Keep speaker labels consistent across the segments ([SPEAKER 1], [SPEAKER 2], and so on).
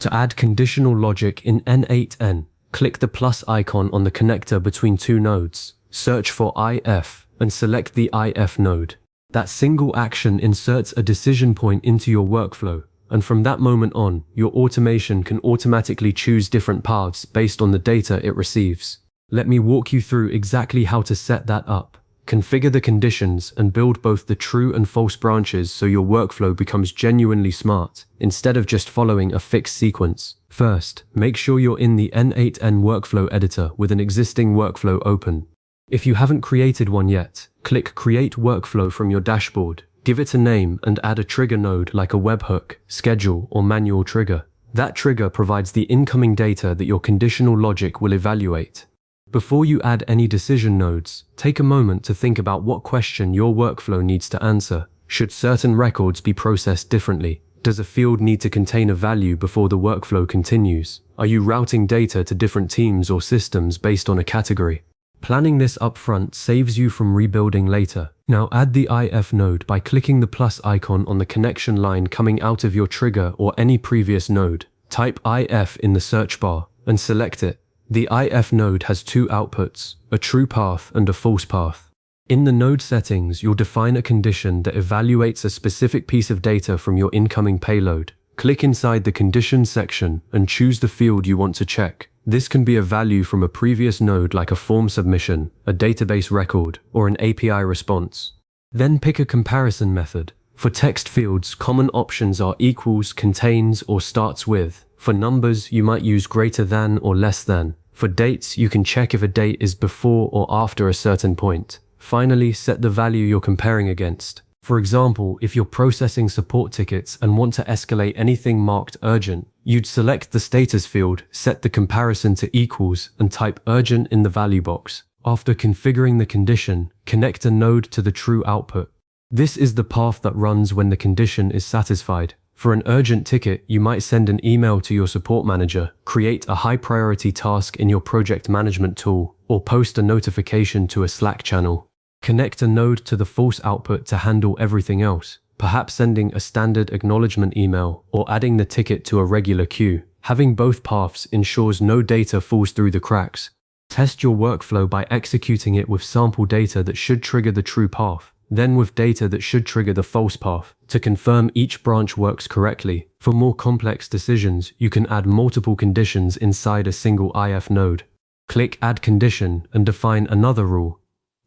[SPEAKER 1] To add conditional logic in n8n, click the plus icon on the connector between two nodes, search for if, and select the if node. That single action inserts a decision point into your workflow, and from that moment on, your automation can automatically choose different paths based on the data it receives. Let me walk you through exactly how to set that up. Configure the conditions and build both the true and false branches so your workflow becomes genuinely smart, instead of just following a fixed sequence. First, make sure you're in the n8n workflow editor with an existing workflow open. If you haven't created one yet, click Create Workflow from your dashboard. Give it a name and add a trigger node like a webhook, schedule, or manual trigger. That trigger provides the incoming data that your conditional logic will evaluate. Before you add any decision nodes, take a moment to think about what question your workflow needs to answer. Should certain records be processed differently? Does a field need to contain a value before the workflow continues? Are you routing data to different teams or systems based on a category? Planning this upfront saves you from rebuilding later. Now add the if node by clicking the plus icon on the connection line coming out of your trigger or any previous node. Type if in the search bar and select it. The if node has two outputs, a true path and a false path. In the node settings, you'll define a condition that evaluates a specific piece of data from your incoming payload. Click inside the conditions section and choose the field you want to check. This can be a value from a previous node like a form submission, a database record, or an API response. Then pick a comparison method. For text fields, common options are equals, contains, or starts with. For numbers, you might use greater than or less than. For dates, you can check if a date is before or after a certain point. Finally, set the value you're comparing against. For example, if you're processing support tickets and want to escalate anything marked urgent, you'd select the status field, set the comparison to equals, and type urgent in the value box. After configuring the condition, connect a node to the true output. This is the path that runs when the condition is satisfied. For an urgent ticket, you might send an email to your support manager, create a high-priority task in your project management tool, or post a notification to a Slack channel. Connect a node to the false output to handle everything else, perhaps sending a standard acknowledgement email or adding the ticket to a regular queue. Having both paths ensures no data falls through the cracks. Test your workflow by executing it with sample data that should trigger the true path, then with data that should trigger the false path, to confirm each branch works correctly. For more complex decisions, you can add multiple conditions inside a single if node. Click Add Condition and define another rule.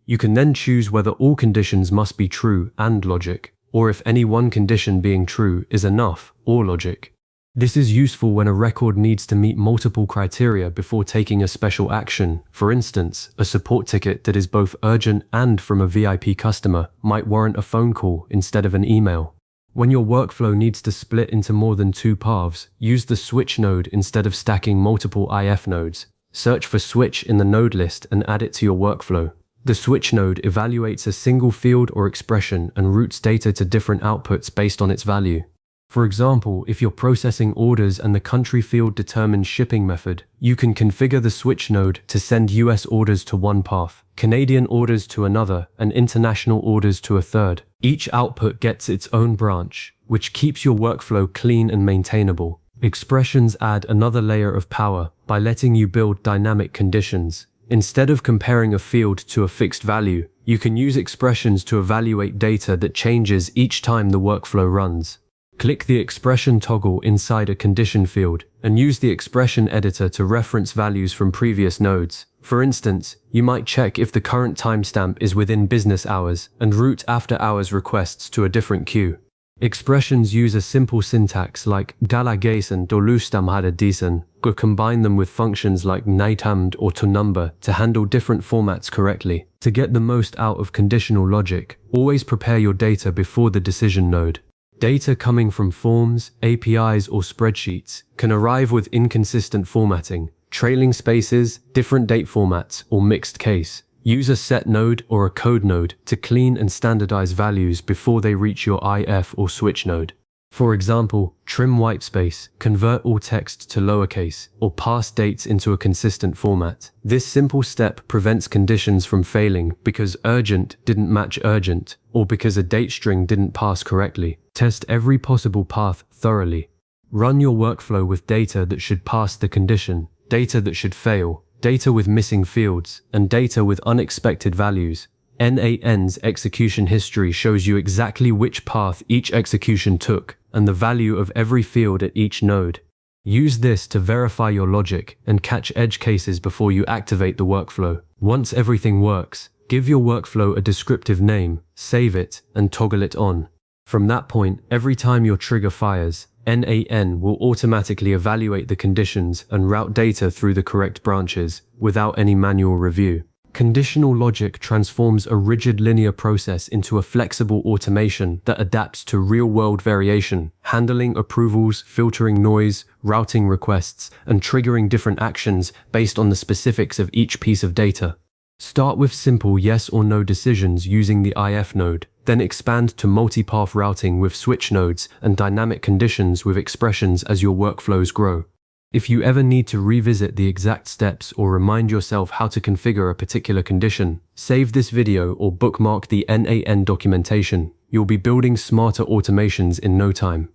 [SPEAKER 1] You can then choose whether all conditions must be true and logic, or if any one condition being true is enough or logic. This is useful when a record needs to meet multiple criteria before taking a special action. For instance, a support ticket that is both urgent and from a VIP customer might warrant a phone call instead of an email. When your workflow needs to split into more than two paths, use the switch node instead of stacking multiple if nodes. Search for switch in the node list and add it to your workflow. The switch node evaluates a single field or expression and routes data to different outputs based on its value. For example, if you're processing orders and the country field determines shipping method, you can configure the switch node to send US orders to one path, Canadian orders to another, and international orders to a third. Each output gets its own branch, which keeps your workflow clean and maintainable. Expressions add another layer of power by letting you build dynamic conditions. Instead of comparing a field to a fixed value, you can use expressions to evaluate data that changes each time the workflow runs. Click the expression toggle inside a condition field and use the expression editor to reference values from previous nodes. For instance, you might check if the current timestamp is within business hours and route after-hours requests to a different queue. Expressions use a simple syntax like dalagason dolustamhadadisen, or combine them with functions like n8n or toNumber to handle different formats correctly. To get the most out of conditional logic, always prepare your data before the decision node. Data coming from forms, APIs, or spreadsheets can arrive with inconsistent formatting, trailing spaces, different date formats, or mixed case. Use a set node or a code node to clean and standardize values before they reach your if or switch node. For example, trim whitespace, convert all text to lowercase, or pass dates into a consistent format. This simple step prevents conditions from failing because urgent didn't match urgent, or because a date string didn't pass correctly. Test every possible path thoroughly. Run your workflow with data that should pass the condition, data that should fail, data with missing fields, and data with unexpected values. n8n's execution history shows you exactly which path each execution took and the value of every field at each node. Use this to verify your logic and catch edge cases before you activate the workflow. Once everything works, give your workflow a descriptive name, save it, and toggle it on. From that point, every time your trigger fires, n8n will automatically evaluate the conditions and route data through the correct branches without any manual review. Conditional logic transforms a rigid linear process into a flexible automation that adapts to real-world variation, handling approvals, filtering noise, routing requests, and triggering different actions based on the specifics of each piece of data. Start with simple yes or no decisions using the if node, then expand to multipath routing with switch nodes and dynamic conditions with expressions as your workflows grow. If you ever need to revisit the exact steps or remind yourself how to configure a particular condition, save this video or bookmark the n8n documentation. You'll be building smarter automations in no time.